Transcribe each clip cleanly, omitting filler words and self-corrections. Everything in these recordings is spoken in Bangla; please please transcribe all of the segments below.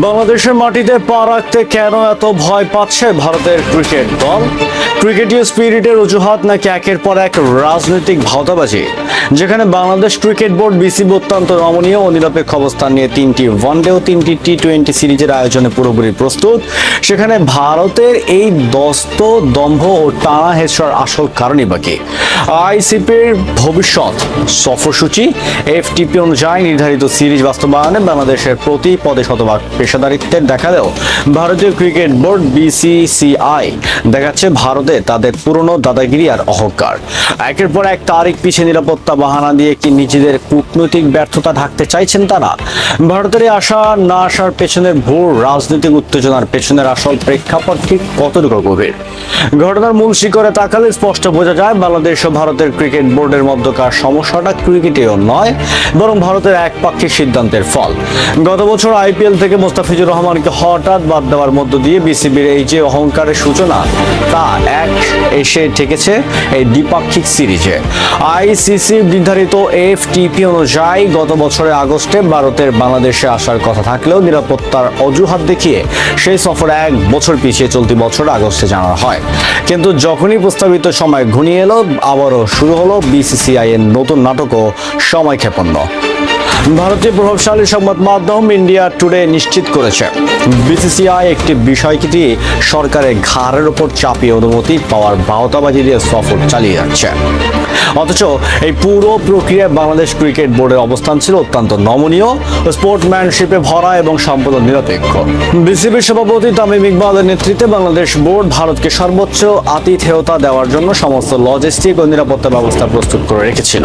বাংলাদেশের মাটিতে পা রাখতে কেন এত ভয় পাচ্ছে ভারতের ক্রিকেট দল? ক্রিকেটীয় স্পিরিটের অজুহাত নাকি একের পর এক রাজনৈতিক ভাওতাবাজি? যেখানে বাংলাদেশ ক্রিকেট বোর্ড বিসিবি অত্যন্ত নমনীয় ও নিরপেক্ষ অবস্থান নিয়ে 3টি ওয়ানডে ও 3টি টি-20 সিরিজের আয়োজনে পুরোপুরি প্রস্তুত, সেখানে ভারতের এই দস্ত দম্ভ ও টানা হেঁচড়ার আসল কারণই বাকি আইসিপির ভবিষ্যৎ সফরসূচি এফটিপি অনুযায়ী নির্ধারিত সিরিজ বাস্তবায়নে বাংলাদেশের প্রতি পদে শতভাগ পেশাদারিত্বের দেখালেও ভারতীয় ক্রিকেট বোর্ড বিসিসিআই দেখাচ্ছে ভারতে তাদের পুরনো দাদাগিরি আর অহংকার। একের পর এক তারিখ পিছিয়ে নিরাপত্তা বাহানা দিয়ে কি নিজেদের কূটনৈতিক ব্যর্থতা ঢাকতে চাইছেন তারা? ভারতের এই আসা না আসার পেছনের ভোর রাজনৈতিক উত্তেজনার পেছনের আসল প্রেক্ষাপট ঠিক কতটুকু গভীর? ঘটনার মূল শিকড়ে তাকালে স্পষ্ট বোঝা যায় বাংলাদেশ ও ভারতের ক্রিকেট বোর্ডের মধ্যকার সমস্যাটা ক্রিকেটেও নয়, বরং ভারতের একপাক্ষিক সিদ্ধান্তের ফল। গত বছর আইপিএল থেকে মোস্তাফিজুর রহমানকে হঠাৎ বাদ দেওয়ার মধ্য দিয়ে বিসিবির এই যে অহংকারের সূচনা, তা এসে ঠেকেছে এই দ্বিপাক্ষিক সিরিজে। আইসিসি নির্ধারিত এফটিপি অনুযায়ী গত বছরের আগস্টে ভারতের বাংলাদেশে আসার কথা থাকলেও নিরাপত্তার অজুহাত দেখিয়ে সেই সফর 1 বছর পিছিয়ে চলতি বছর আগস্টে জানানো হয়। কিন্তু যখনই প্রস্তাবিত সময় ঘনিয়ে এলো, আবারও শুরু হলো বিসিসিআই এর নতুন নাটকও সময়ক্ষেপণ। ভারতীয় প্রভাবশালী সংবাদ মাধ্যম ইন্ডিয়া টুডে নিশ্চিত করেছে বিসিসিআই একটি বিষয়টি সরকারের ঘাড়ের উপর চাপিয়ে অনুমতি পাওয়ার ভাওতাবাজি দিয়ে সফর চালিয়ে যাচ্ছে। অথচ এই পুরো প্রক্রিয়ায় বাংলাদেশ ক্রিকেট বোর্ডের অবস্থান ছিল অত্যন্ত নমনীয়, স্পোর্টম্যানশিপে ভরা এবং সম্পূর্ণ নিরপেক্ষ। বিসিবির সভাপতি তামিম ইকবালের নেতৃত্বে বাংলাদেশ বোর্ড ভারতকে সর্বোচ্চ আতিথেয়তা দেওয়ার জন্য সমস্ত লজিস্টিক ও নিরাপত্তা ব্যবস্থা প্রস্তুত করে রেখেছিল।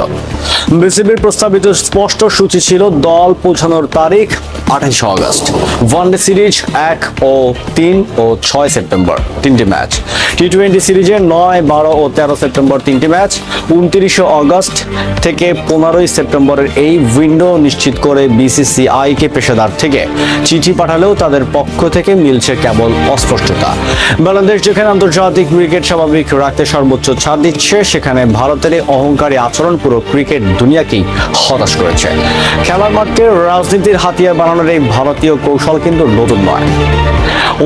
বিসিবির প্রস্তাবিত স্পষ্ট সূচি ছিল দল পৌঁছানোর তারিখ 28 আগস্ট, ওয়ানডে সিরিজ 1 ও 3 ও 6 সেপ্টেম্বর 3টি ম্যাচ, টি-20 সিরিজে 9, 12 ও 13 সেপ্টেম্বর 3টি ম্যাচ, 29 আগস্ট থেকে 15 সেপ্টেম্বরের এই উইন্ডো নিশ্চিত করে বিসিসিআই কে পেশাদার থেকে চিঠি পাঠালেও তাদের পক্ষ থেকে মিলছে কেবল অস্পষ্টতা। বাংলাদেশ যেখানে আন্তর্জাতিক ক্রিকেট স্বাভাবিক রাখতে সর্বোচ্চ ছাড় দিচ্ছে, সেখানে ভারতের এই অহংকারী আচরণ পুরো ক্রিকেট দুনিয়াকেই হতাশ করেছে। খেলার মাঠকে রাজনীতির হাতিয়ার বানানোর এই ভারতীয় কৌশল কিন্তু নতুন নয়।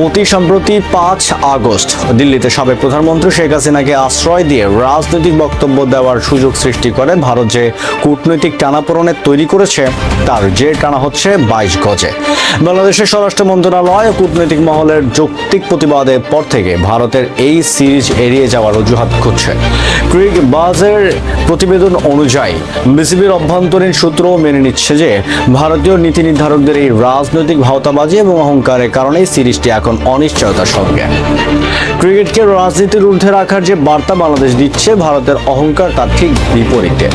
অতি সম্প্রতি 5 আগস্ট দিল্লিতে সাবেক প্রধানমন্ত্রী শেখ হাসিনাকে আশ্রয় দিয়ে রাজনৈতিক বক্তব্য দেওয়ার সুযোগ সৃষ্টি করে ভারত যে কূটনৈতিক টানাপোড়েনের তৈরি করেছে, তার যে টানা হচ্ছে 22 গজে। বাংলাদেশের স্বরাষ্ট্র মন্ত্রণালয় ও কূটনৈতিক মহলের যৌক্তিক প্রতিবাদের পর থেকে ভারতের এই সিরিজ এড়িয়ে যাওয়ার অজুহাত খুঁজছে। ক্রিক বাজের প্রতিবেদন অনুযায়ী বিসিবির অভ্যন্তরীণ সূত্র মেনে নিচ্ছে যে ভারতীয় নীতি নির্ধারকদের এই রাজনৈতিক ভাওতাবাজি এবং অহংকারের কারণে সিরিজটি এখন অনিশ্চয়তার সঙ্গে। ক্রিকেটকে রাজনীতির ঊর্ধ্বে রাখার যে বার্তা বাংলাদেশ দিচ্ছে, ভারতের অহংকার তার ঠিক বিপরীতে।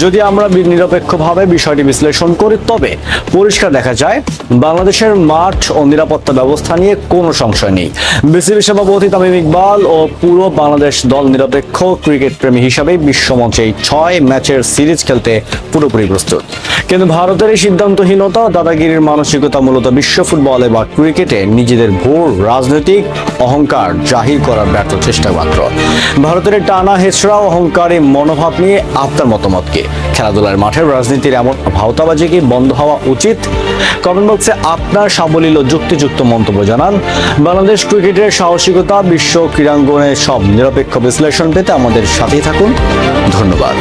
যদি আমরা নিরপেক্ষভাবে বিষয়টি বিশ্লেষণ করি, তবে পরিষ্কার দেখা যায় বাংলাদেশের মাঠ ও নিরাপত্তা ব্যবস্থা নিয়ে কোনো সংশয় নেই। বিসিবি সভাপতি তামিম ইকবাল ও পুরো বাংলাদেশ দল নিরপেক্ষ ক্রিকেট প্রেমী হিসাবে বিশ্বমঞ্চে এই 6 ম্যাচের সিরিজ খেলতে পুরোপুরি প্রস্তুত। কিন্তু ভারতের এই সিদ্ধান্তহীনতা, দাদাগিরির মানসিকতা মূলত বিশ্ব ফুটবলে বা ক্রিকেটে নিজেদের ভোর রাজনৈতিক অহংকার জাহির করার ব্যর্থ চেষ্টা মাত্র। ভারতের টানা হেঁচড়া অহংকারী মনোভাব নিয়ে আপনার মতামত কি? খেলাধুলার মাঠের রাজনীতির এমন ভাওতাবাজি কি বন্ধ হওয়া উচিত? কমেন্ট বক্সে আপনার সাবলীল ও যুক্তিযুক্ত মন্তব্য জানান। বাংলাদেশ ক্রিকেটের সাহসিকতা, বিশ্ব ক্রীড়াঙ্গনের সব নিরপেক্ষ বিশ্লেষণ পেতে আমাদের সাথেই থাকুন। ধন্যবাদ।